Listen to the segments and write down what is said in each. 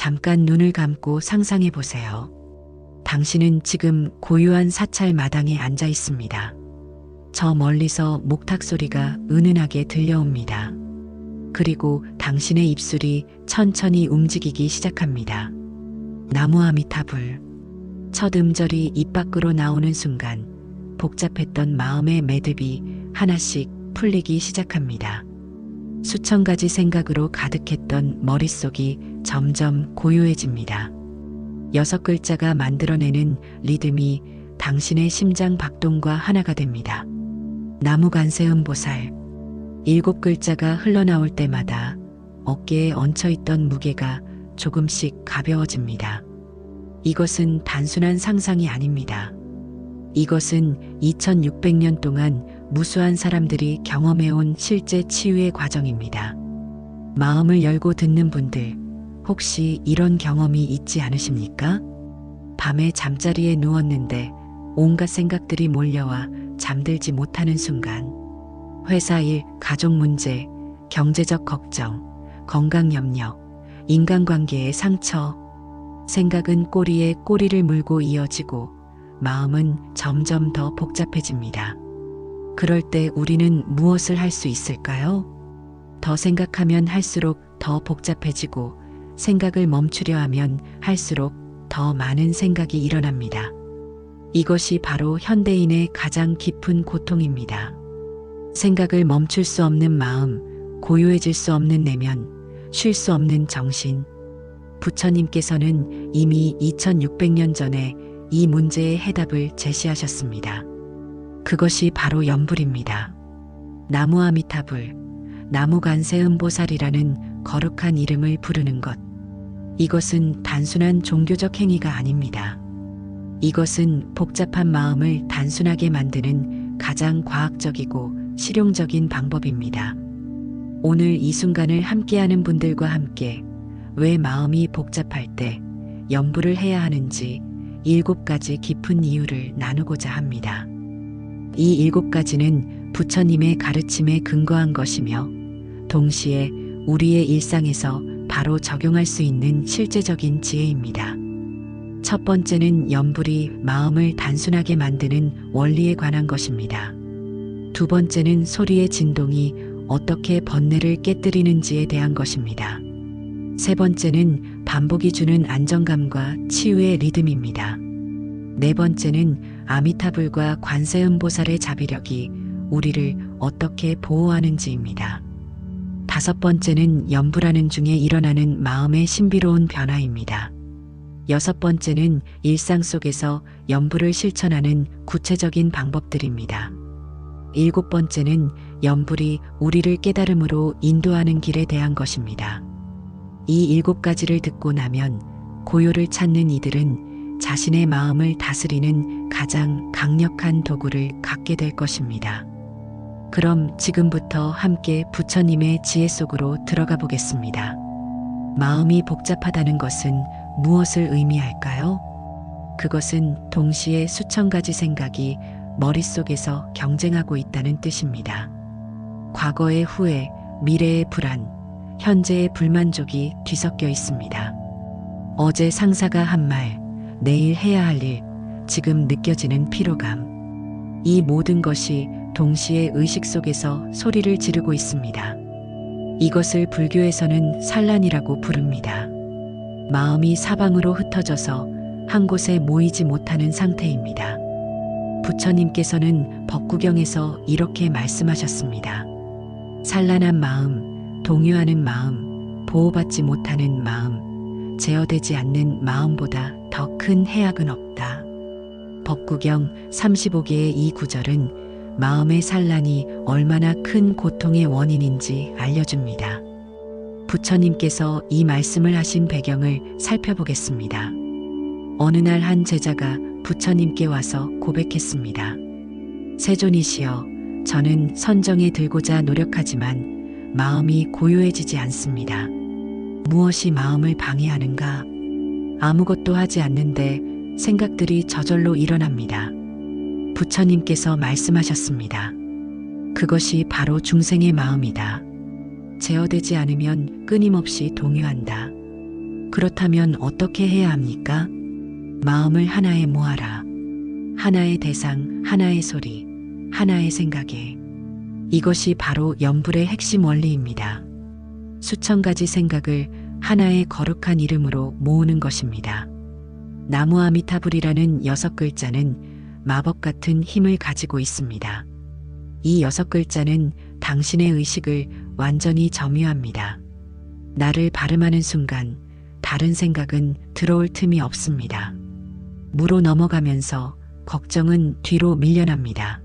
잠깐 눈을 감고 상상해 보세요. 당신은 지금 고요한 사찰 마당에 앉아 있습니다. 저 멀리서 목탁 소리가 은은하게 들려옵니다. 그리고 당신의 입술이 천천히 움직이기 시작합니다. 나무 아미타불. 첫 음절이 입 밖으로 나오는 순간 복잡했던 마음의 매듭이 하나씩 풀리기 시작합니다. 수천 가지 생각으로 가득했던 머릿속이 점점 고요해집니다. 6글자가 만들어내는 리듬이 당신의 심장 박동과 하나가 됩니다. 나무관세음보살. 7글자가 흘러나올 때마다 어깨에 얹혀있던 무게가 조금씩 가벼워집니다. 이것은 단순한 상상이 아닙니다. 이것은 2600년 동안 무수한 사람들이 경험해온 실제 치유의 과정입니다. 마음을 열고 듣는 분들, 혹시 이런 경험이 있지 않으십니까? 밤에 잠자리에 누웠는데 온갖 생각들이 몰려와 잠들지 못하는 순간, 회사 일, 가족 문제, 경제적 걱정, 건강 염려, 인간관계의 상처, 생각은 꼬리에 꼬리를 물고 이어지고 마음은 점점 더 복잡해집니다. 그럴 때 우리는 무엇을 할 수 있을까요? 더 생각하면 할수록 더 복잡해지고 생각을 멈추려 하면 할수록 더 많은 생각이 일어납니다. 이것이 바로 현대인의 가장 깊은 고통입니다. 생각을 멈출 수 없는 마음, 고요해질 수 없는 내면, 쉴 수 없는 정신. 부처님께서는 이미 2600년 전에 이 문제의 해답을 제시하셨습니다. 그것이 바로 염불입니다. 나무 아미타불, 나무관세음보살이라는 거룩한 이름을 부르는 것. 이것은 단순한 종교적 행위가 아닙니다. 이것은 복잡한 마음을 단순하게 만드는 가장 과학적이고 실용적인 방법입니다. 오늘 이 순간을 함께하는 분들과 함께 왜 마음이 복잡할 때 염불을 해야 하는지 7가지 깊은 이유를 나누고자 합니다. 이 7가지는 부처님의 가르침에 근거한 것이며 동시에 우리의 일상에서 바로 적용할 수 있는 실제적인 지혜입니다. 첫 번째는 염불이 마음을 단순하게 만드는 원리에 관한 것입니다. 두 번째는 소리의 진동이 어떻게 번뇌를 깨뜨리는지에 대한 것입니다. 세 번째는 반복이 주는 안정감과 치유의 리듬입니다. 네 번째는 아미타불과 관세음보살의 자비력이 우리를 어떻게 보호하는지입니다. 다섯 번째는 염불하는 중에 일어나는 마음의 신비로운 변화입니다. 여섯 번째는 일상 속에서 염불을 실천하는 구체적인 방법들입니다. 일곱 번째는 염불이 우리를 깨달음으로 인도하는 길에 대한 것입니다. 이 7가지를 듣고 나면 고요를 찾는 이들은 자신의 마음을 다스리는 가장 강력한 도구를 갖게 될 것입니다. 그럼 지금부터 함께 부처님의 지혜 속으로 들어가 보겠습니다. 마음이 복잡하다는 것은 무엇을 의미할까요? 그것은 동시에 수천 가지 생각이 머릿속에서 경쟁하고 있다는 뜻입니다. 과거의 후회, 미래의 불안, 현재의 불만족이 뒤섞여 있습니다. 어제 상사가 한 말, 내일 해야 할 일, 지금 느껴지는 피로감. 이 모든 것이 동시에 의식 속에서 소리를 지르고 있습니다. 이것을 불교에서는 산란이라고 부릅니다. 마음이 사방으로 흩어져서 한 곳에 모이지 못하는 상태입니다. 부처님께서는 법구경에서 이렇게 말씀하셨습니다. 산란한 마음, 동요하는 마음, 보호받지 못하는 마음, 제어되지 않는 마음보다 더 큰 해악은 없다. 법구경 35개의 이 구절은 마음의 산란이 얼마나 큰 고통의 원인인지 알려줍니다. 부처님께서 이 말씀을 하신 배경을 살펴보겠습니다. 어느 날 한 제자가 부처님께 와서 고백했습니다. 세존이시여, 저는 선정에 들고자 노력하지만 마음이 고요해지지 않습니다. 무엇이 마음을 방해하는가? 아무것도 하지 않는데 생각들이 저절로 일어납니다. 부처님께서 말씀하셨습니다. 그것이 바로 중생의 마음이다. 제어되지 않으면 끊임없이 동요한다. 그렇다면 어떻게 해야 합니까? 마음을 하나에 모아라. 하나의 대상, 하나의 소리, 하나의 생각에. 이것이 바로 염불의 핵심 원리입니다. 수천 가지 생각을 하나의 거룩한 이름으로 모으는 것입니다. 나무 아미타불이라는 6글자는 마법 같은 힘을 가지고 있습니다. 이 6글자는 당신의 의식을 완전히 점유합니다. 나를 발음하는 순간 다른 생각은 들어올 틈이 없습니다. 무로 넘어가면서 걱정은 뒤로 밀려납니다.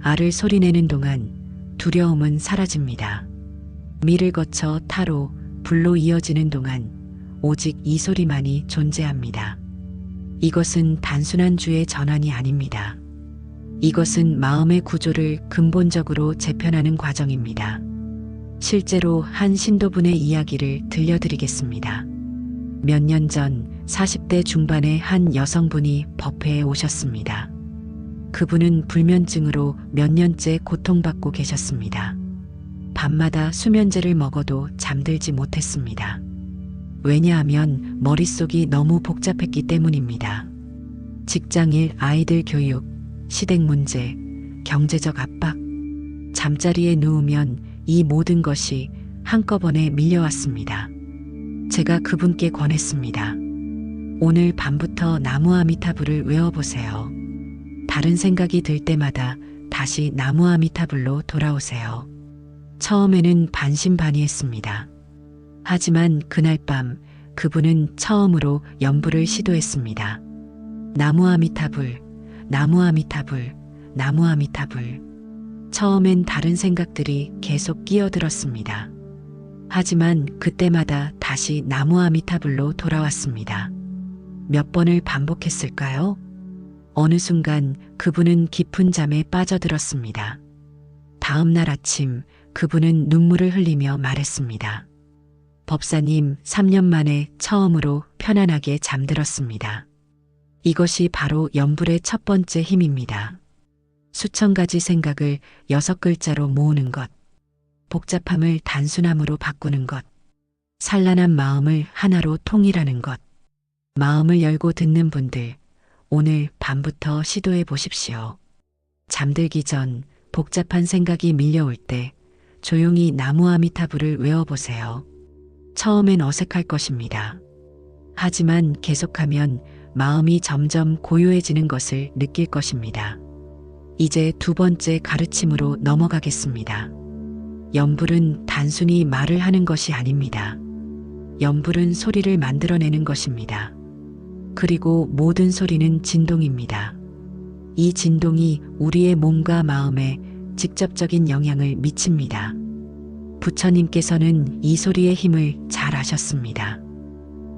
아를 소리내는 동안 두려움은 사라집니다. 미를 거쳐 타로, 불로 이어지는 동안 오직 이 소리만이 존재합니다. 이것은 단순한 주의 전환이 아닙니다. 이것은 마음의 구조를 근본적으로 재편하는 과정입니다. 실제로 한 신도분의 이야기를 들려드리겠습니다. 몇 년 전 40대 중반의 한 여성분이 법회에 오셨습니다. 그분은 불면증으로 몇 년째 고통받고 계셨습니다. 밤마다 수면제를 먹어도 잠들지 못했습니다. 왜냐하면 머릿속이 너무 복잡했기 때문입니다. 직장일, 아이들 교육, 시댁 문제, 경제적 압박, 잠자리에 누우면 이 모든 것이 한꺼번에 밀려왔습니다. 제가 그분께 권했습니다. 오늘 밤부터 나무 아미타불을 외워보세요. 다른 생각이 들 때마다 다시 나무 아미타불로 돌아오세요. 처음에는 반신반의했습니다. 하지만 그날 밤 그분은 처음으로 염불을 시도했습니다. 나무 아미타불, 나무 아미타불, 나무 아미타불. 처음엔 다른 생각들이 계속 끼어들었습니다. 하지만 그때마다 다시 나무 아미타불로 돌아왔습니다. 몇 번을 반복했을까요? 어느 순간 그분은 깊은 잠에 빠져들었습니다. 다음 날 아침 그분은 눈물을 흘리며 말했습니다. 법사님, 3년 만에 처음으로 편안하게 잠들었습니다. 이것이 바로 염불의 첫 번째 힘입니다. 수천 가지 생각을 6글자로 모으는 것, 복잡함을 단순함으로 바꾸는 것, 산란한 마음을 하나로 통일하는 것. 마음을 열고 듣는 분들, 오늘 밤부터 시도해 보십시오. 잠들기 전 복잡한 생각이 밀려올 때 조용히 나무 아미타불을 외워보세요. 처음엔 어색할 것입니다. 하지만 계속하면 마음이 점점 고요해지는 것을 느낄 것입니다. 이제 두 번째 가르침으로 넘어가겠습니다. 염불은 단순히 말을 하는 것이 아닙니다. 염불은 소리를 만들어내는 것입니다. 그리고 모든 소리는 진동입니다. 이 진동이 우리의 몸과 마음에 직접적인 영향을 미칩니다. 부처님께서는 이 소리의 힘을 잘 아셨습니다.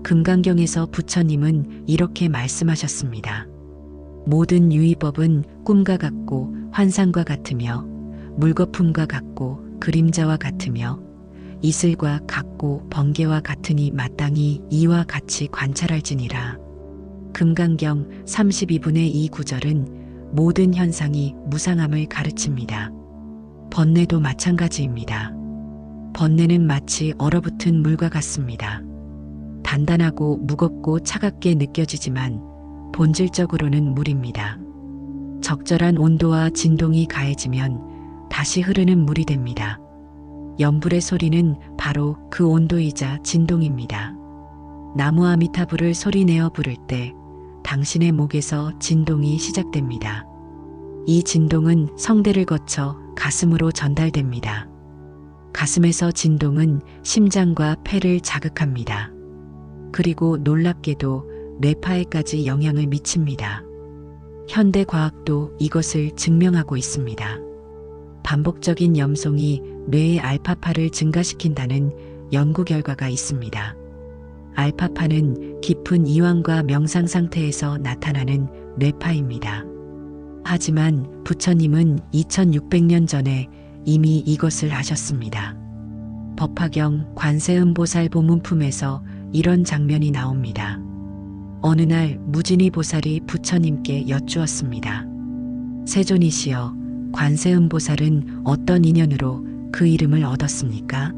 금강경에서 부처님은 이렇게 말씀하셨습니다. 모든 유의법은 꿈과 같고 환상과 같으며 물거품과 같고 그림자와 같으며 이슬과 같고 번개와 같으니 마땅히 이와 같이 관찰할지니라. 금강경 32분의 2 구절은 모든 현상이 무상함을 가르칩니다. 번뇌도 마찬가지입니다. 번뇌는 마치 얼어붙은 물과 같습니다. 단단하고 무겁고 차갑게 느껴지지만 본질적으로는 물입니다. 적절한 온도와 진동이 가해지면 다시 흐르는 물이 됩니다. 염불의 소리는 바로 그 온도이자 진동입니다. 나무 아미타불을 소리내어 부를 때 당신의 목에서 진동이 시작됩니다. 이 진동은 성대를 거쳐 가슴으로 전달됩니다. 가슴에서 진동은 심장과 폐를 자극합니다. 그리고 놀랍게도 뇌파에까지 영향을 미칩니다. 현대 과학도 이것을 증명하고 있습니다. 반복적인 염송이 뇌의 알파파를 증가시킨다는 연구 결과가 있습니다. 알파파는 깊은 이완과 명상 상태에서 나타나는 뇌파입니다. 하지만 부처님은 2600년 전에 이미 이것을 아셨습니다. 법화경 관세음보살 보문품에서 이런 장면이 나옵니다. 어느 날 무진이 보살이 부처님께 여쭈었습니다. 세존이시여, 관세음보살은 어떤 인연으로 그 이름을 얻었습니까?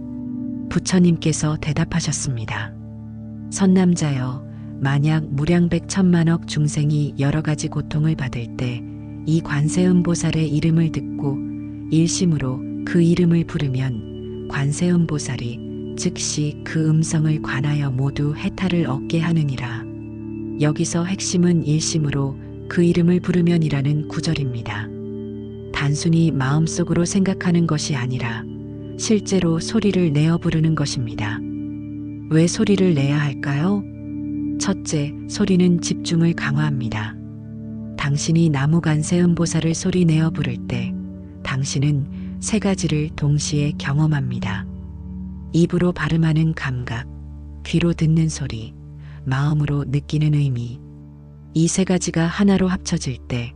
부처님께서 대답하셨습니다. 선남자여, 만약 무량백천만억 중생이 여러 가지 고통을 받을 때 이 관세음보살의 이름을 듣고 일심으로 그 이름을 부르면 관세음보살이 즉시 그 음성을 관하여 모두 해탈을 얻게 하느니라. 여기서 핵심은 일심으로 그 이름을 부르면이라는 구절입니다. 단순히 마음속으로 생각하는 것이 아니라 실제로 소리를 내어 부르는 것입니다. 왜 소리를 내야 할까요? 첫째, 소리는 집중을 강화합니다. 당신이 나무관세음보살을 소리 내어 부를 때 당신은 세 가지를 동시에 경험합니다. 입으로 발음하는 감각, 귀로 듣는 소리, 마음으로 느끼는 의미. 이 세 가지가 하나로 합쳐질 때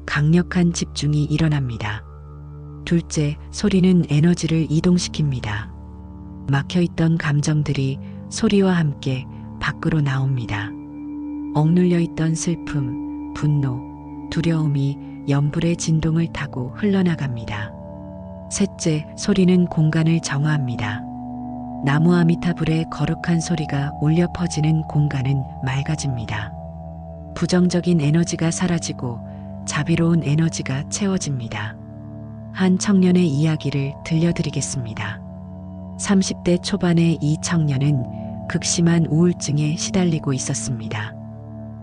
강력한 집중이 일어납니다. 둘째, 소리는 에너지를 이동시킵니다. 막혀있던 감정들이 소리와 함께 밖으로 나옵니다. 억눌려 있던 슬픔, 분노, 두려움이 연불의 진동을 타고 흘러나갑니다. 셋째, 소리는 공간을 정화합니다. 나무 아미타불의 거룩한 소리가 울려 퍼지는 공간은 맑아집니다. 부정적인 에너지가 사라지고 자비로운 에너지가 채워집니다. 한 청년의 이야기를 들려드리겠습니다. 30대 초반의 이 청년은 극심한 우울증에 시달리고 있었습니다.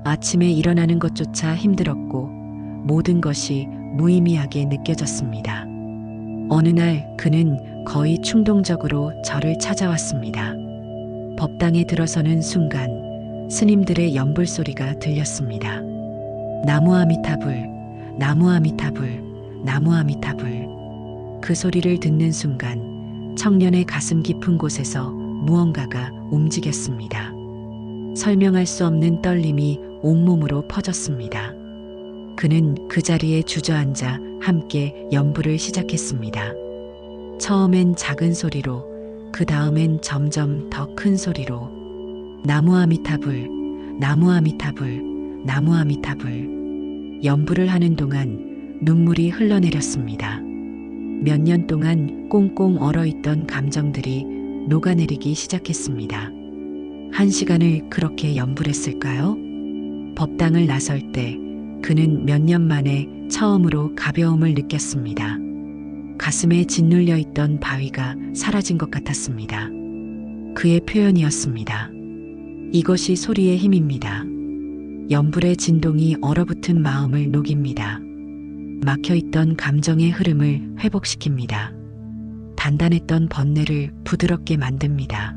아침에 일어나는 것조차 힘들었고 모든 것이 무의미하게 느껴졌습니다. 어느 날 그는 거의 충동적으로 저를 찾아왔습니다. 법당에 들어서는 순간 스님들의 연불 소리가 들렸습니다. 나무 아미타불, 나무 아미타불, 나무 아미타불. 그 소리를 듣는 순간 청년의 가슴 깊은 곳에서 무언가가 움직였습니다. 설명할 수 없는 떨림이 온몸으로 퍼졌습니다. 그는 그 자리에 주저앉아 함께 연불을 시작했습니다. 처음엔 작은 소리로, 그 다음엔 점점 더 큰 소리로. 나무 아미타불, 나무 아미타불, 나무 아미타불. 연불을 하는 동안 눈물이 흘러내렸습니다. 몇 년 동안 꽁꽁 얼어있던 감정들이 녹아내리기 시작했습니다. 1시간을 그렇게 연불했을까요? 법당을 나설 때 그는 몇 년 만에 처음으로 가벼움을 느꼈습니다. 가슴에 짓눌려 있던 바위가 사라진 것 같았습니다. 그의 표현이었습니다. 이것이 소리의 힘입니다. 연불의 진동이 얼어붙은 마음을 녹입니다. 막혀있던 감정의 흐름을 회복시킵니다. 단단했던 번뇌를 부드럽게 만듭니다.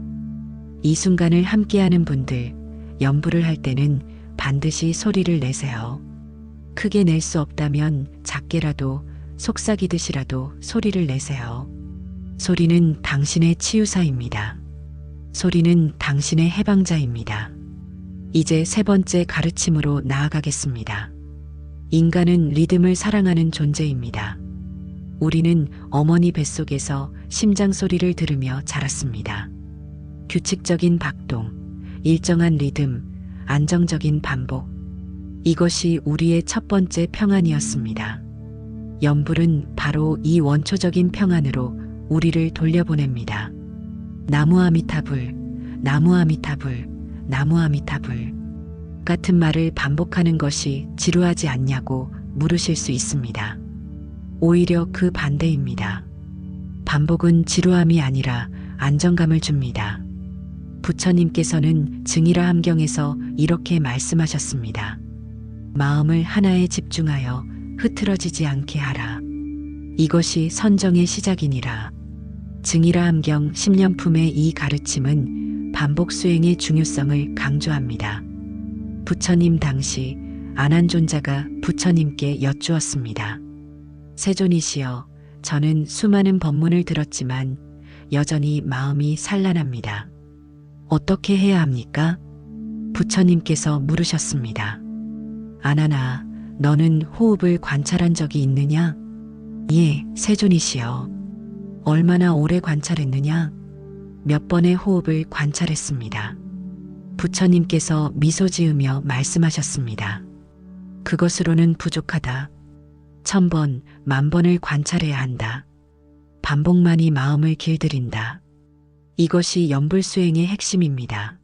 이 순간을 함께하는 분들, 연불을 할 때는 반드시 소리를 내세요. 크게 낼 수 없다면 작게라도 속삭이듯이라도 소리를 내세요. 소리는 당신의 치유사입니다. 소리는 당신의 해방자입니다. 이제 세 번째 가르침으로 나아가겠습니다. 인간은 리듬을 사랑하는 존재입니다. 우리는 어머니 뱃속에서 심장 소리를 들으며 자랐습니다. 규칙적인 박동, 일정한 리듬, 안정적인 반복. 이것이 우리의 첫 번째 평안이었습니다. 연불은 바로 이 원초적인 평안으로 우리를 돌려보냅니다. 나무 아미타불, 나무 아미타불, 나무 아미타불. 같은 말을 반복하는 것이 지루하지 않냐고 물으실 수 있습니다. 오히려 그 반대입니다. 반복은 지루함이 아니라 안정감을 줍니다. 부처님께서는 증이라 함경에서 이렇게 말씀하셨습니다. 마음을 하나에 집중하여 흐트러지지 않게 하라. 이것이 선정의 시작이니라. 증이라 함경 10년품의 이 가르침은 반복 수행의 중요성을 강조합니다. 부처님 당시 안한존자가 부처님께 여쭈었습니다. 세존이시여, 저는 수많은 법문을 들었지만 여전히 마음이 산란합니다. 어떻게 해야 합니까? 부처님께서 물으셨습니다. 아나나, 너는 호흡을 관찰한 적이 있느냐? 예, 세존이시여. 얼마나 오래 관찰했느냐? 몇 번의 호흡을 관찰했습니다. 부처님께서 미소 지으며 말씀하셨습니다. 그것으로는 부족하다. 1000번, 10,000번을 관찰해야 한다. 반복만이 마음을 길들인다. 이것이 연불수행의 핵심입니다.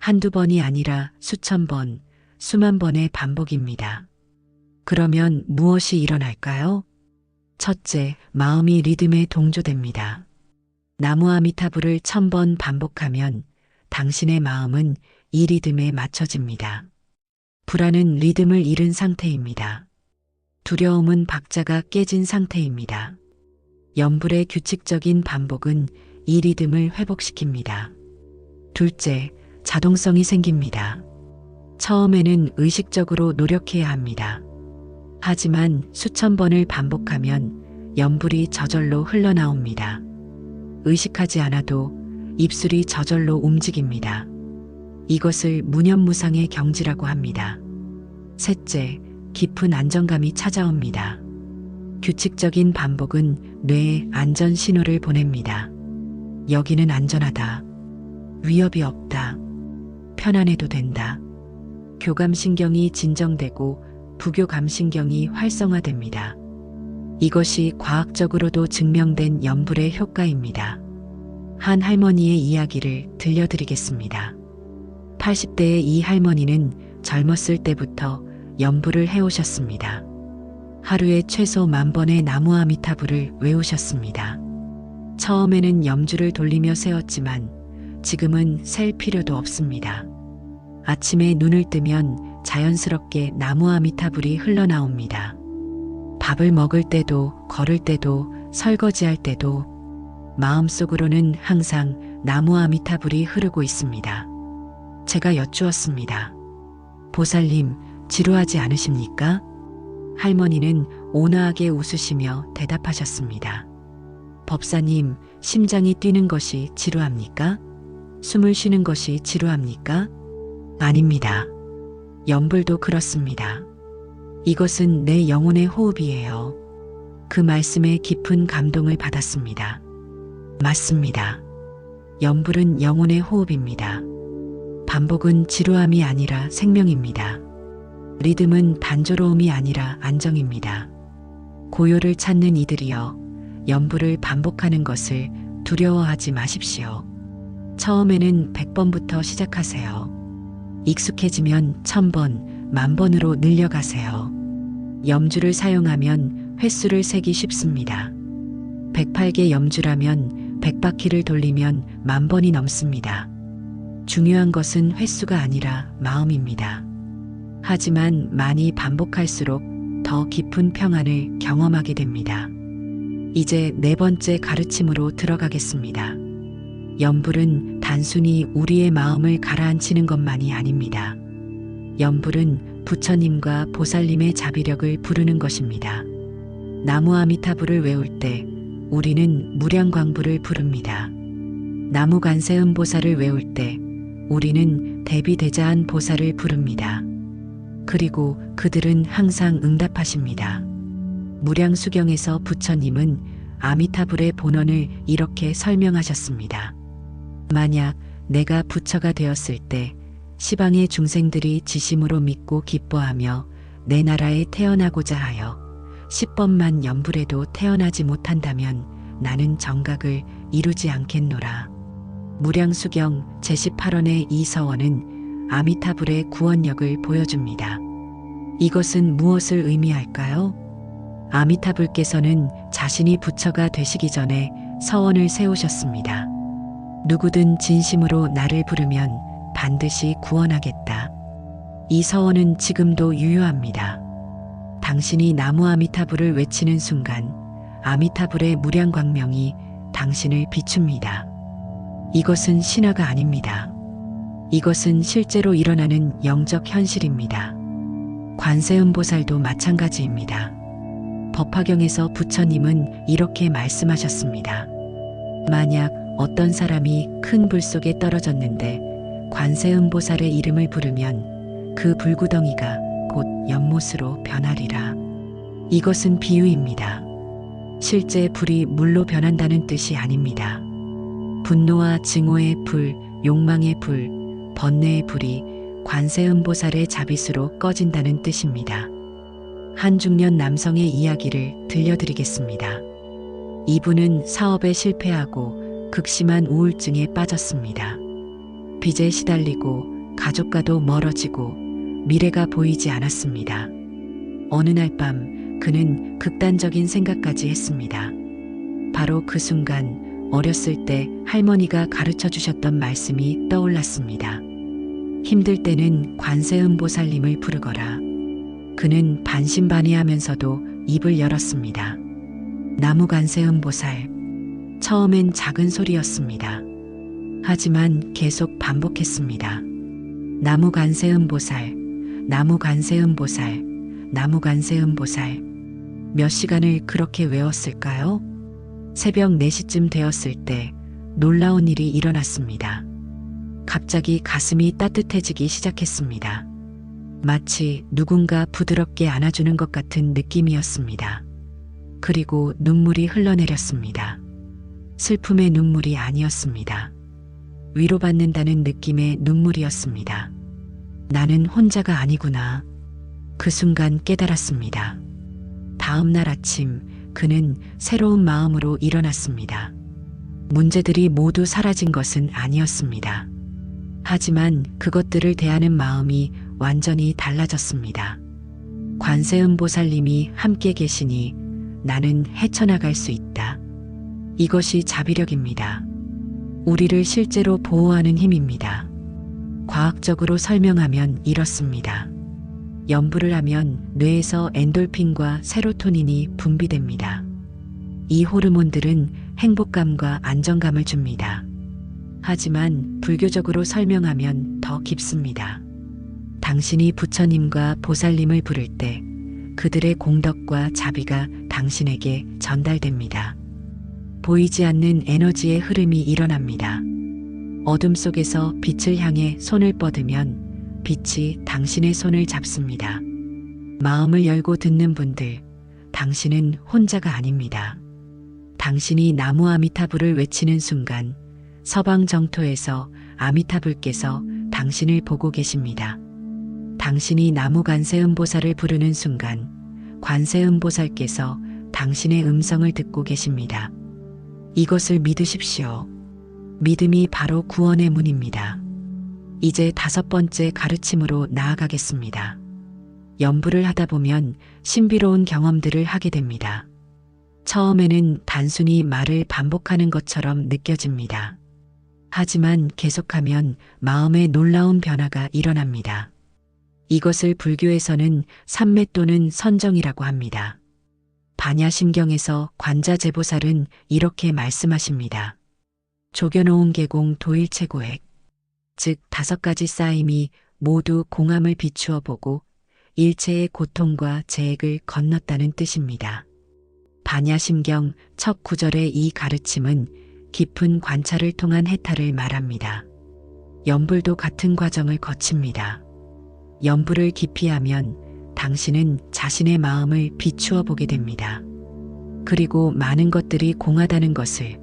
한두 번이 아니라 수천 번, 수만 번의 반복입니다. 그러면 무엇이 일어날까요? 첫째, 마음이 리듬에 동조됩니다. 나무 아미타불을 1000번 반복하면 당신의 마음은 이 리듬에 맞춰집니다. 불안은 리듬을 잃은 상태입니다. 두려움은 박자가 깨진 상태입니다. 염불의 규칙적인 반복은 이 리듬을 회복시킵니다. 둘째, 자동성이 생깁니다. 처음에는 의식적으로 노력해야 합니다. 하지만 수천 번을 반복하면 염불이 저절로 흘러나옵니다. 의식하지 않아도 입술이 저절로 움직입니다. 이것을 무념무상의 경지라고 합니다. 셋째, 깊은 안정감이 찾아옵니다. 규칙적인 반복은 뇌에 안전 신호를 보냅니다. 여기는 안전하다. 위협이 없다. 편안해도 된다. 교감신경이 진정되고 부교감신경이 활성화됩니다. 이것이 과학적으로도 증명된 염불의 효과입니다. 한 할머니의 이야기를 들려드리겠습니다. 80대의 이 할머니는 젊었을 때부터 염불을 해오셨습니다. 하루에 최소 10,000번의 나무 아미타불을 외우셨습니다. 처음에는 염주를 돌리며 세웠지만 지금은 셀 필요도 없습니다. 아침에 눈을 뜨면 자연스럽게 나무 아미타불이 흘러나옵니다. 밥을 먹을 때도, 걸을 때도, 설거지할 때도 마음속으로는 항상 나무 아미타불이 흐르고 있습니다. 제가 여쭈었습니다. 보살님, 지루하지 않으십니까? 할머니는 온화하게 웃으시며 대답하셨습니다. 법사님, 심장이 뛰는 것이 지루합니까? 숨을 쉬는 것이 지루합니까? 아닙니다. 염불도 그렇습니다. 이것은 내 영혼의 호흡이에요. 그 말씀에 깊은 감동을 받았습니다. 맞습니다. 염불은 영혼의 호흡입니다. 반복은 지루함이 아니라 생명입니다. 리듬은 단조로움이 아니라 안정입니다. 고요를 찾는 이들이여, 염불을 반복하는 것을 두려워하지 마십시오. 처음에는 100번부터 시작하세요. 익숙해지면 1000번, 10,000번으로 늘려가세요. 염주를 사용하면 횟수를 세기 쉽습니다. 108개 염주라면 100바퀴를 돌리면 10,000번이 넘습니다. 중요한 것은 횟수가 아니라 마음입니다. 하지만 많이 반복할수록 더 깊은 평안을 경험하게 됩니다. 이제 네 번째 가르침으로 들어가겠습니다. 염불은 단순히 우리의 마음을 가라앉히는 것만이 아닙니다. 염불은 부처님과 보살님의 자비력을 부르는 것입니다. 나무 아미타불을 외울 때 우리는 무량광부를 부릅니다. 나무 관세음 보살을 외울 때 우리는 대비대자한 보살을 부릅니다. 그리고 그들은 항상 응답하십니다. 무량수경에서 부처님은 아미타불의 본원을 이렇게 설명하셨습니다. 만약 내가 부처가 되었을 때 시방의 중생들이 지심으로 믿고 기뻐하며 내 나라에 태어나고자 하여 10번만 염불해도 태어나지 못한다면 나는 정각을 이루지 않겠노라. 무량수경 제18원의 이 서원은 아미타불의 구원력을 보여줍니다. 이것은 무엇을 의미할까요? 아미타불께서는 자신이 부처가 되시기 전에 서원을 세우셨습니다. 누구든 진심으로 나를 부르면 반드시 구원하겠다. 이 서원은 지금도 유효합니다. 당신이 나무 아미타불을 외치는 순간 아미타불의 무량광명이 당신을 비춥니다. 이것은 신화가 아닙니다. 이것은 실제로 일어나는 영적 현실입니다. 관세음보살도 마찬가지입니다. 법화경에서 부처님은 이렇게 말씀하셨습니다. 만약 어떤 사람이 큰 불 속에 떨어졌는데 관세음보살의 이름을 부르면 그 불구덩이가 곧 연못으로 변하리라. 이것은 비유입니다. 실제 불이 물로 변한다는 뜻이 아닙니다. 분노와 증오의 불, 욕망의 불, 번뇌의 불이 관세음보살의 자비수로 꺼진다는 뜻입니다. 한 중년 남성의 이야기를 들려드리겠습니다. 이분은 사업에 실패하고 극심한 우울증에 빠졌습니다. 빚에 시달리고 가족과도 멀어지고 미래가 보이지 않았습니다. 어느 날 밤 그는 극단적인 생각까지 했습니다. 바로 그 순간 어렸을 때 할머니가 가르쳐 주셨던 말씀이 떠올랐습니다. 힘들 때는 관세음보살님을 부르거라. 그는 반신반의하면서도 입을 열었습니다. 나무관세음보살. 처음엔 작은 소리였습니다. 하지만 계속 반복했습니다. 나무관세음보살, 나무관세음보살, 나무관세음보살. 몇 시간을 그렇게 외웠을까요? 새벽 4시쯤 되었을 때 놀라운 일이 일어났습니다. 갑자기 가슴이 따뜻해지기 시작했습니다. 마치 누군가 부드럽게 안아주는 것 같은 느낌이었습니다. 그리고 눈물이 흘러내렸습니다. 슬픔의 눈물이 아니었습니다. 위로받는다는 느낌의 눈물이었습니다. 나는 혼자가 아니구나. 그 순간 깨달았습니다. 다음 날 아침 그는 새로운 마음으로 일어났습니다. 문제들이 모두 사라진 것은 아니었습니다. 하지만 그것들을 대하는 마음이 완전히 달라졌습니다. 관세음보살님이 함께 계시니 나는 헤쳐나갈 수 있다. 이것이 자비력입니다. 우리를 실제로 보호하는 힘입니다. 과학적으로 설명하면 이렇습니다. 염불을 하면 뇌에서 엔돌핀과 세로토닌이 분비됩니다. 이 호르몬들은 행복감과 안정감을 줍니다. 하지만 불교적으로 설명하면 더 깊습니다. 당신이 부처님과 보살님을 부를 때 그들의 공덕과 자비가 당신에게 전달됩니다. 보이지 않는 에너지의 흐름이 일어납니다. 어둠 속에서 빛을 향해 손을 뻗으면 빛이 당신의 손을 잡습니다. 마음을 열고 듣는 분들, 당신은 혼자가 아닙니다. 당신이 나무 아미타불을 외치는 순간 서방 정토에서 아미타불께서 당신을 보고 계십니다. 당신이 나무 관세음보살을 부르는 순간 관세음보살께서 당신의 음성을 듣고 계십니다. 이것을 믿으십시오. 믿음이 바로 구원의 문입니다. 이제 5번째 가르침으로 나아가겠습니다. 염불을 하다 보면 신비로운 경험들을 하게 됩니다. 처음에는 단순히 말을 반복하는 것처럼 느껴집니다. 하지만 계속하면 마음에 놀라운 변화가 일어납니다. 이것을 불교에서는 삼매 또는 선정이라고 합니다. 반야심경에서 관자재보살은 이렇게 말씀하십니다. 조견오은 계공 도일체고액, 즉 5가지 쌓임이 모두 공함을 비추어 보고 일체의 고통과 재액을 건넜다는 뜻입니다. 반야심경 첫 구절의 이 가르침은 깊은 관찰을 통한 해탈을 말합니다. 염불도 같은 과정을 거칩니다. 염불을 깊이 하면 당신은 자신의 마음을 비추어 보게 됩니다. 그리고 많은 것들이 공하다는 것을,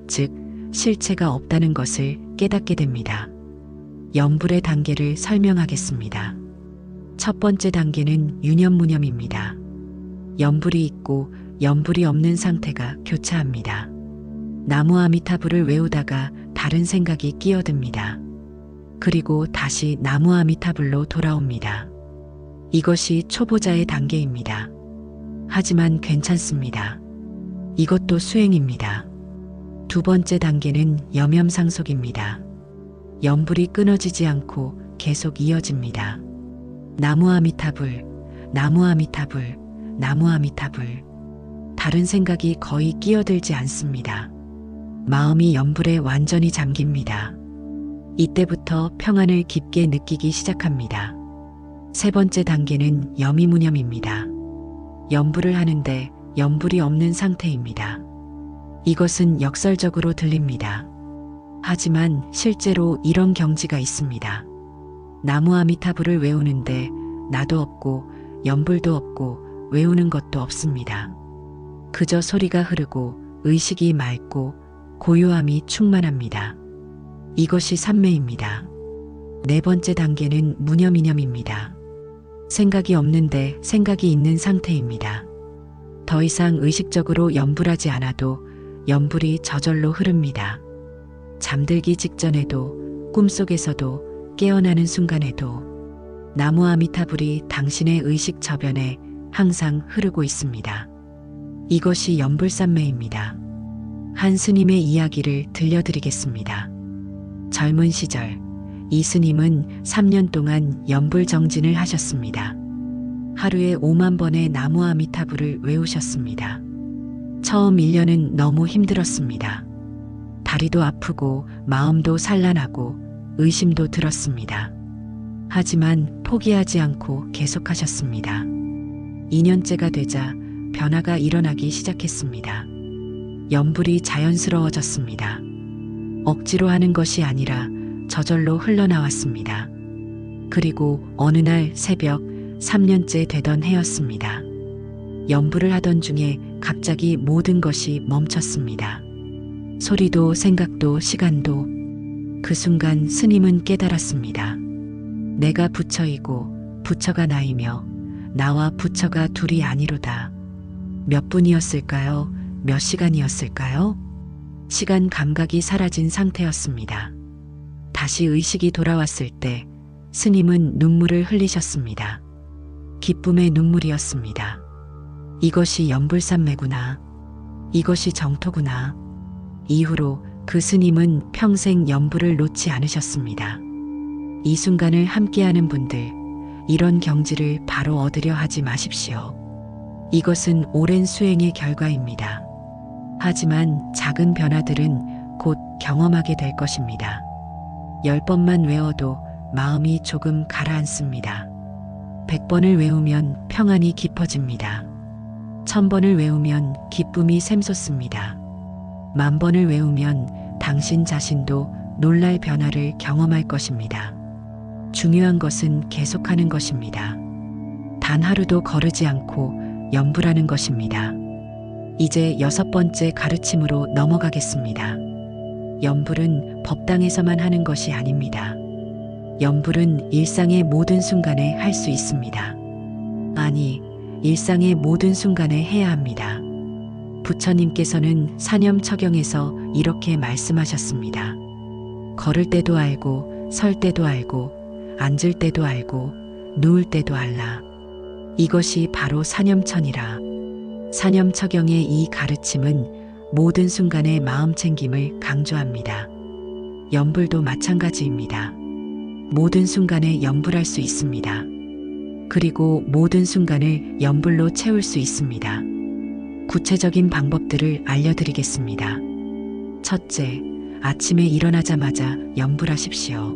즉 실체가 없다는 것을 깨닫게 됩니다. 염불의 단계를 설명하겠습니다. 첫 번째 단계는 유념무념입니다. 염불이 있고 염불이 없는 상태가 교차합니다. 나무 아미타불을 외우다가 다른 생각이 끼어듭니다. 그리고 다시 나무 아미타불로 돌아옵니다. 이것이 초보자의 단계입니다. 하지만 괜찮습니다. 이것도 수행입니다. 두 번째 단계는 염염상속입니다. 염불이 끊어지지 않고 계속 이어집니다. 나무 아미타불, 나무 아미타불, 나무 아미타불. 다른 생각이 거의 끼어들지 않습니다. 마음이 염불에 완전히 잠깁니다. 이때부터 평안을 깊게 느끼기 시작합니다. 세 번째 단계는 염이무념입니다. 염불을 하는데 염불이 없는 상태입니다. 이것은 역설적으로 들립니다. 하지만 실제로 이런 경지가 있습니다. 나무 아미타불을 외우는데 나도 없고 염불도 없고 외우는 것도 없습니다. 그저 소리가 흐르고 의식이 맑고 고요함이 충만합니다. 이것이 삼매입니다. 네 번째 단계는 무념이념입니다. 생각이 없는데 생각이 있는 상태입니다. 더 이상 의식적으로 염불하지 않아도 염불이 저절로 흐릅니다. 잠들기 직전에도 꿈속에서도 깨어나는 순간에도 나무 아미타불이 당신의 의식 저변에 항상 흐르고 있습니다. 이것이 연불산매입니다. 한 스님의 이야기를 들려드리겠습니다. 젊은 시절 이 스님은 3년 동안 연불정진을 하셨습니다. 하루에 5만 번의 나무 아미타불을 외우셨습니다. 처음 1년은 너무 힘들었습니다. 다리도 아프고 마음도 산란하고 의심도 들었습니다. 하지만 포기하지 않고 계속하셨습니다. 2년째가 되자 변화가 일어나기 시작했습니다. 연불이 자연스러워졌습니다. 억지로 하는 것이 아니라 저절로 흘러나왔습니다. 그리고 어느 날 새벽 3년째 되던 해였습니다. 연불을 하던 중에 갑자기 모든 것이 멈췄습니다. 소리도 생각도 시간도. 그 순간 스님은 깨달았습니다. 내가 부처이고 부처가 나이며 나와 부처가 둘이 아니로다. 몇 분이었을까요? 몇 시간이었을까요? 시간 감각이 사라진 상태였습니다. 다시 의식이 돌아왔을 때 스님은 눈물을 흘리셨습니다. 기쁨의 눈물이었습니다. 이것이 연불산매구나. 이것이 정토구나. 이후로 그 스님은 평생 연불을 놓지 않으셨습니다. 이 순간을 함께하는 분들, 이런 경지를 바로 얻으려 하지 마십시오. 이것은 오랜 수행의 결과입니다. 하지만 작은 변화들은 곧 경험하게 될 것입니다. 10번만 외워도 마음이 조금 가라앉습니다. 100번을 외우면 평안이 깊어집니다. 1000번을 외우면 기쁨이 샘솟습니다. 10,000번을 외우면 당신 자신도 놀랄 변화를 경험할 것입니다. 중요한 것은 계속하는 것입니다. 단 하루도 거르지 않고 연불하는 것입니다. 이제 6번째 가르침으로 넘어가겠습니다. 연불은 법당에서만 하는 것이 아닙니다. 연불은 일상의 모든 순간에 할 수 있습니다. 아니, 일상의 모든 순간에 해야 합니다. 부처님께서는 사념처경에서 이렇게 말씀하셨습니다. 걸을 때도 알고, 설 때도 알고, 앉을 때도 알고, 누울 때도 알라. 이것이 바로 사념천이라. 사념처경의 이 가르침은 모든 순간의 마음 챙김을 강조합니다. 연불도 마찬가지입니다. 모든 순간에 연불할 수 있습니다. 그리고 모든 순간을 연불로 채울 수 있습니다. 구체적인 방법들을 알려드리겠습니다. 첫째, 아침에 일어나자마자 연불하십시오.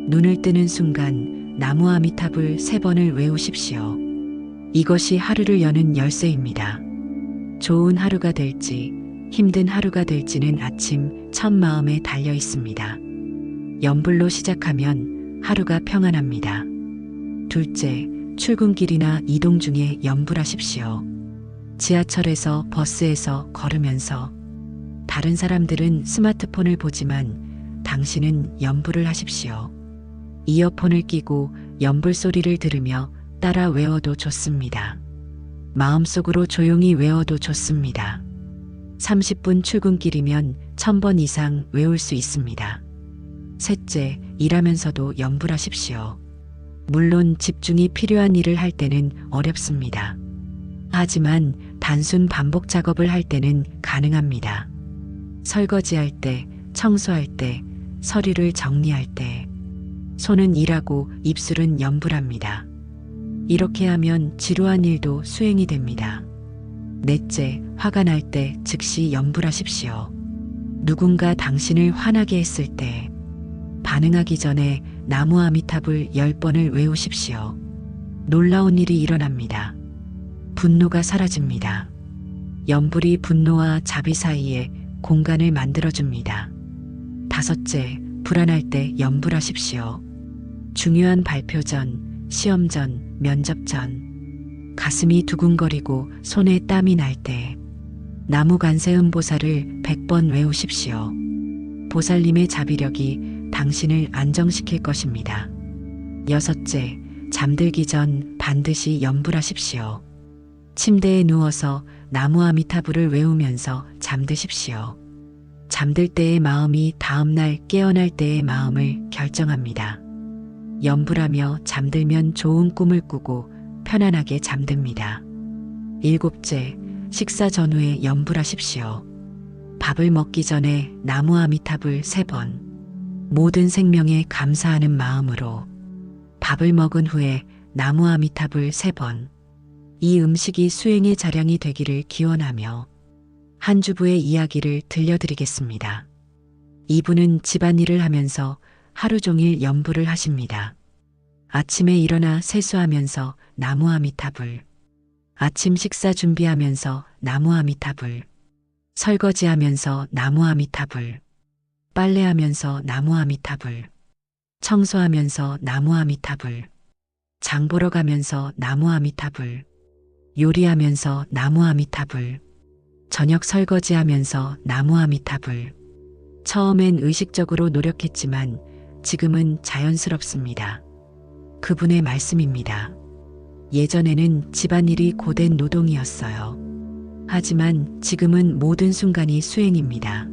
눈을 뜨는 순간 나무 아미타불 3번을 외우십시오. 이것이 하루를 여는 열쇠입니다. 좋은 하루가 될지 힘든 하루가 될지는 아침 첫 마음에 달려 있습니다. 연불로 시작하면 하루가 평안합니다. 둘째, 출근길이나 이동 중에 연불하십시오. 지하철에서 버스에서 걸으면서. 다른 사람들은 스마트폰을 보지만 당신은 연불을 하십시오. 이어폰을 끼고 연불 소리를 들으며 따라 외워도 좋습니다. 마음속으로 조용히 외워도 좋습니다. 30분 출근길이면 1000번 이상 외울 수 있습니다. 셋째, 일하면서도 연불하십시오. 물론 집중이 필요한 일을 할 때는 어렵습니다. 하지만 단순 반복 작업을 할 때는 가능합니다. 설거지할 때, 청소할 때, 서류를 정리할 때. 손은 일하고 입술은 연불합니다. 이렇게 하면 지루한 일도 수행이 됩니다. 넷째, 화가 날 때 즉시 연불하십시오. 누군가 당신을 화나게 했을 때 반응하기 전에 나무 아미타불 10번을 외우십시오. 놀라운 일이 일어납니다. 분노가 사라집니다. 연불이 분노와 자비 사이에 공간을 만들어줍니다. 다섯째, 불안할 때 연불하십시오. 중요한 발표 전, 시험 전, 면접 전, 가슴이 두근거리고 손에 땀이 날 때 나무 관세음보살을 100번 외우십시오. 보살님의 자비력이 당신을 안정시킬 것입니다. 여섯째, 잠들기 전 반드시 연불하십시오. 침대에 누워서 나무 아미타불을 외우면서 잠드십시오. 잠들 때의 마음이 다음날 깨어날 때의 마음을 결정합니다. 염불하며 잠들면 좋은 꿈을 꾸고 편안하게 잠듭니다. 7째, 식사 전후에 염불하십시오. 밥을 먹기 전에 나무 아미타불 3번. 모든 생명에 감사하는 마음으로. 밥을 먹은 후에 나무 아미타불 3번. 이 음식이 수행의 자량이 되기를 기원하며 한 주부의 이야기를 들려드리겠습니다. 이분은 집안일을 하면서 하루 종일 염불을 하십니다. 아침에 일어나 세수하면서 나무 아미타불. 아침 식사 준비하면서 나무 아미타불. 설거지하면서 나무 아미타불. 빨래하면서 나무 아미타불. 청소하면서 나무 아미타불. 장 보러 가면서 나무 아미타불. 요리하면서 나무 아미타불. 저녁 설거지하면서 나무 아미타불. 처음엔 의식적으로 노력했지만 지금은 자연스럽습니다. 그분의 말씀입니다. 예전에는 집안일이 고된 노동이었어요. 하지만 지금은 모든 순간이 수행입니다.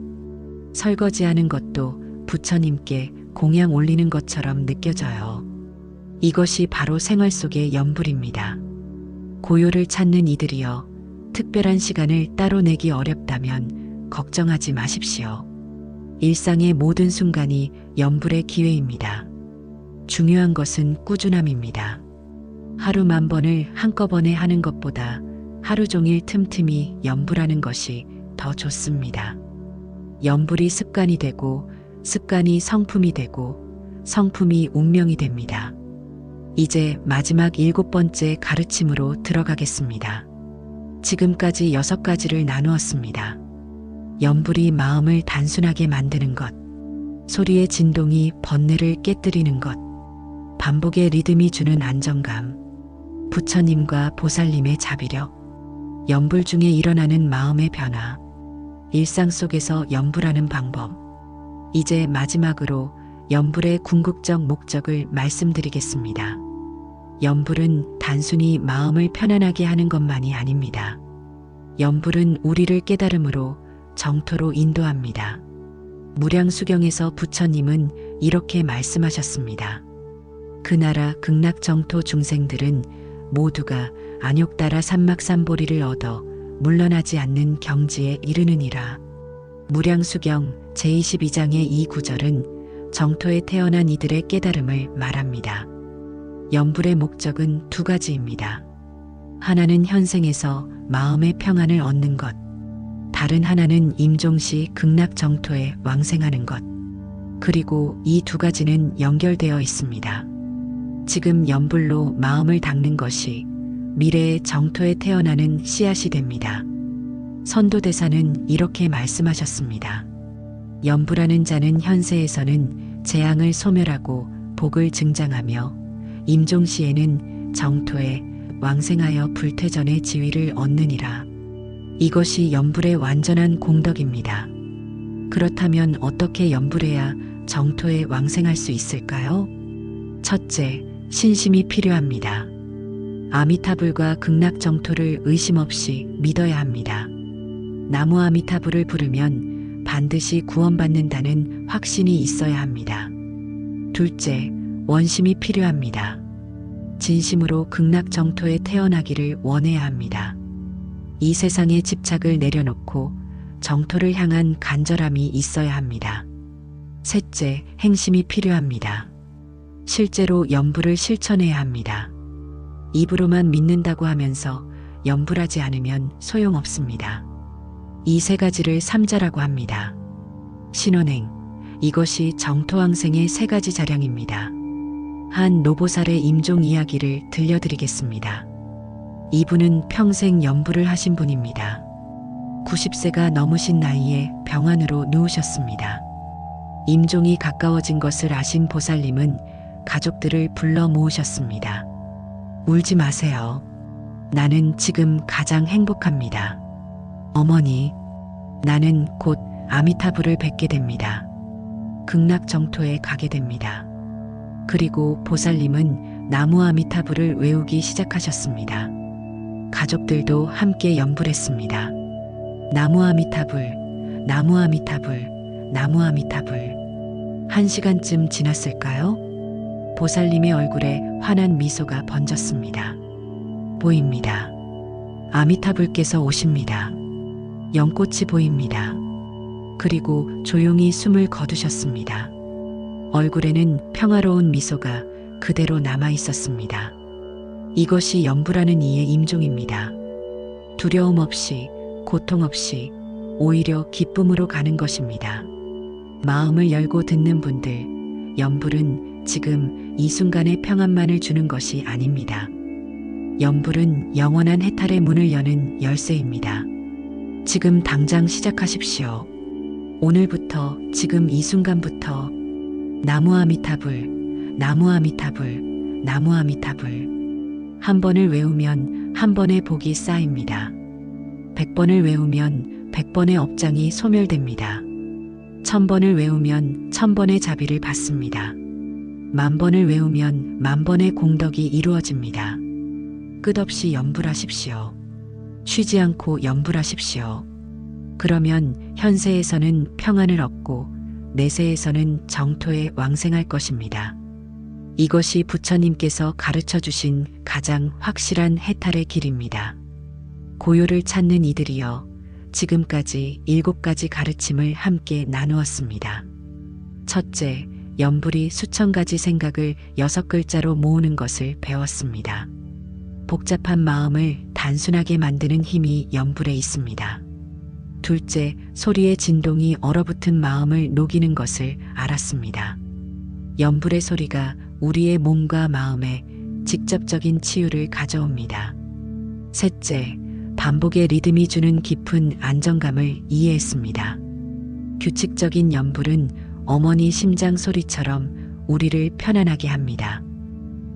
설거지하는 것도 부처님께 공양 올리는 것처럼 느껴져요. 이것이 바로 생활 속의 염불입니다. 고요를 찾는 이들이여, 특별한 시간을 따로 내기 어렵다면 걱정하지 마십시오. 일상의 모든 순간이 염불의 기회입니다. 중요한 것은 꾸준함입니다. 하루 10,000번을 한꺼번에 하는 것보다 하루 종일 틈틈이 염불하는 것이 더 좋습니다. 염불이 습관이 되고 습관이 성품이 되고 성품이 운명이 됩니다. 이제 마지막 7번째 가르침으로 들어가겠습니다. 지금까지 6가지를 나누었습니다. 염불이 마음을 단순하게 만드는 것, 소리의 진동이 번뇌를 깨뜨리는 것, 반복의 리듬이 주는 안정감, 부처님과 보살님의 자비력, 염불 중에 일어나는 마음의 변화, 일상 속에서 염불하는 방법. 이제 마지막으로 염불의 궁극적 목적을 말씀드리겠습니다. 염불은 단순히 마음을 편안하게 하는 것만이 아닙니다. 염불은 우리를 깨달음으로 정토로 인도합니다. 무량수경에서 부처님은 이렇게 말씀하셨습니다. 그 나라 극락정토 중생들은 모두가 안욕따라 삼막삼보리를 얻어 물러나지 않는 경지에 이르느니라. 무량수경 제22장의 이 구절은 정토에 태어난 이들의 깨달음을 말합니다. 염불의 목적은 2가지입니다. 하나는 현생에서 마음의 평안을 얻는 것, 다른 하나는 임종시 극락정토에 왕생하는 것. 그리고 이 2가지는 연결되어 있습니다. 지금 염불로 마음을 닦는 것이 미래의 정토에 태어나는 씨앗이 됩니다. 선도대사는 이렇게 말씀하셨습니다. 염불하는 자는 현세에서는 재앙을 소멸하고 복을 증장하며 임종시에는 정토에 왕생하여 불퇴전의 지위를 얻느니라. 이것이 염불의 완전한 공덕입니다. 그렇다면 어떻게 염불해야 정토에 왕생할 수 있을까요? 첫째, 신심이 필요합니다. 아미타불과 극락정토를 의심 없이 믿어야 합니다. 나무 아미타불을 부르면 반드시 구원받는다는 확신이 있어야 합니다. 둘째, 원심이 필요합니다. 진심으로 극락정토에 태어나기를 원해야 합니다. 이 세상의 집착을 내려놓고 정토를 향한 간절함이 있어야 합니다. 셋째, 행심이 필요합니다. 실제로 염불을 실천해야 합니다. 입으로만 믿는다고 하면서 염불하지 않으면 소용없습니다. 이 3가지를 삼자라고 합니다. 신원행, 이것이 정토왕생의 3가지 자량입니다. 한 노보살의 임종 이야기를 들려드리겠습니다. 이분은 평생 염불을 하신 분입니다. 90세가 넘으신 나이에 병환으로 누우셨습니다. 임종이 가까워진 것을 아신 보살님은 가족들을 불러 모으셨습니다. 울지 마세요. 나는 지금 가장 행복합니다. 어머니, 나는 곧 아미타불을 뵙게 됩니다. 극락정토에 가게 됩니다. 그리고 보살님은 나무 아미타불을 외우기 시작하셨습니다. 가족들도 함께 염불했습니다. 나무 아미타불, 나무 아미타불, 나무 아미타불. 1시간쯤 지났을까요? 보살님의 얼굴에 환한 미소가 번졌습니다. 보입니다. 아미타불께서 오십니다. 연꽃이 보입니다. 그리고 조용히 숨을 거두셨습니다. 얼굴에는 평화로운 미소가 그대로 남아 있었습니다. 이것이 연부라는 이의 임종입니다. 두려움 없이, 고통 없이, 오히려 기쁨으로 가는 것입니다. 마음을 열고 듣는 분들, 연불은 지금 이 순간의 평안만을 주는 것이 아닙니다. 연불은 영원한 해탈의 문을 여는 열쇠입니다. 지금 당장 시작하십시오. 오늘부터, 지금 이 순간부터 나무 아미타불, 나무 아미타불, 나무 아미타불. 한 번을 외우면 한 번의 복이 쌓입니다. 100번을 외우면 100번의 업장이 소멸됩니다. 1000번을 외우면 1000번의 자비를 받습니다. 10,000번을 외우면 10,000번의 공덕이 이루어집니다. 끝없이 연불하십시오. 쉬지 않고 연불하십시오. 그러면 현세에서는 평안을 얻고 내세에서는 정토에 왕생할 것입니다. 이것이 부처님께서 가르쳐 주신 가장 확실한 해탈의 길입니다. 고요를 찾는 이들이여, 지금까지 7가지 가르침을 함께 나누었습니다. 첫째, 연불이 수천 가지 생각을 6글자로 모으는 것을 배웠습니다. 복잡한 마음을 단순하게 만드는 힘이 연불에 있습니다. 둘째, 소리의 진동이 얼어붙은 마음을 녹이는 것을 알았습니다. 연불의 소리가 우리의 몸과 마음에 직접적인 치유를 가져옵니다. 셋째, 반복의 리듬이 주는 깊은 안정감을 이해했습니다. 규칙적인 연불은 어머니 심장 소리처럼 우리를 편안하게 합니다.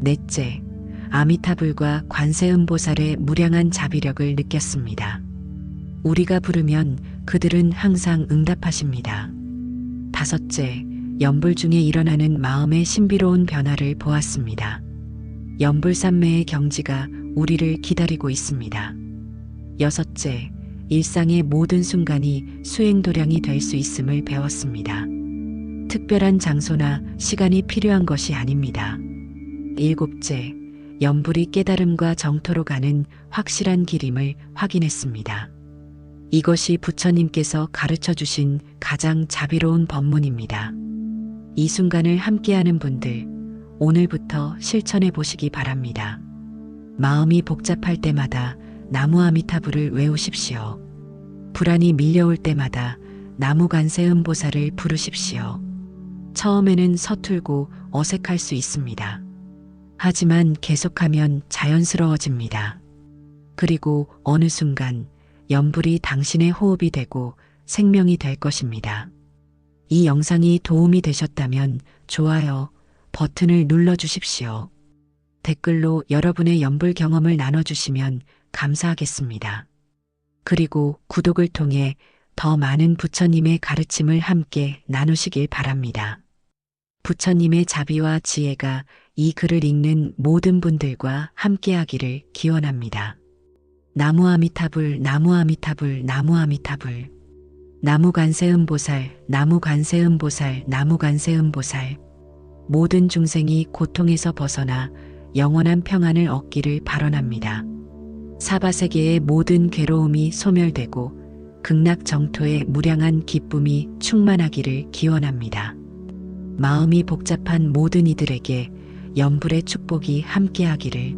넷째, 아미타불과 관세음보살의 무량한 자비력을 느꼈습니다. 우리가 부르면 그들은 항상 응답하십니다. 다섯째, 연불 중에 일어나는 마음의 신비로운 변화를 보았습니다. 연불산매의 경지가 우리를 기다리고 있습니다. 여섯째, 일상의 모든 순간이 수행도량이 될 수 있음을 배웠습니다. 특별한 장소나 시간이 필요한 것이 아닙니다. 일곱째, 연불이 깨달음과 정토로 가는 확실한 길임을 확인했습니다. 이것이 부처님께서 가르쳐 주신 가장 자비로운 법문입니다. 이 순간을 함께하는 분들, 오늘부터 실천해 보시기 바랍니다. 마음이 복잡할 때마다 나무 아미타불을 외우십시오. 불안이 밀려올 때마다 나무 관세음보살을 부르십시오. 처음에는 서툴고 어색할 수 있습니다. 하지만 계속하면 자연스러워집니다. 그리고 어느 순간 연불이 당신의 호흡이 되고 생명이 될 것입니다. 이 영상이 도움이 되셨다면 좋아요 버튼을 눌러주십시오. 댓글로 여러분의 연불 경험을 나눠주시면 감사하겠습니다. 그리고 구독을 통해 더 많은 부처님의 가르침을 함께 나누시길 바랍니다. 부처님의 자비와 지혜가 이 글을 읽는 모든 분들과 함께하기를 기원합니다. 나무 아미타불, 나무 아미타불, 나무 아미타불. 나무 관세음보살, 나무 관세음보살, 나무 관세음보살. 모든 중생이 고통에서 벗어나 영원한 평안을 얻기를 발언합니다. 사바세계의 모든 괴로움이 소멸되고 극락정토의 무량한 기쁨이 충만하기를 기원합니다. 마음이 복잡한 모든 이들에게 연불의 축복이 함께하기를.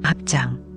합장.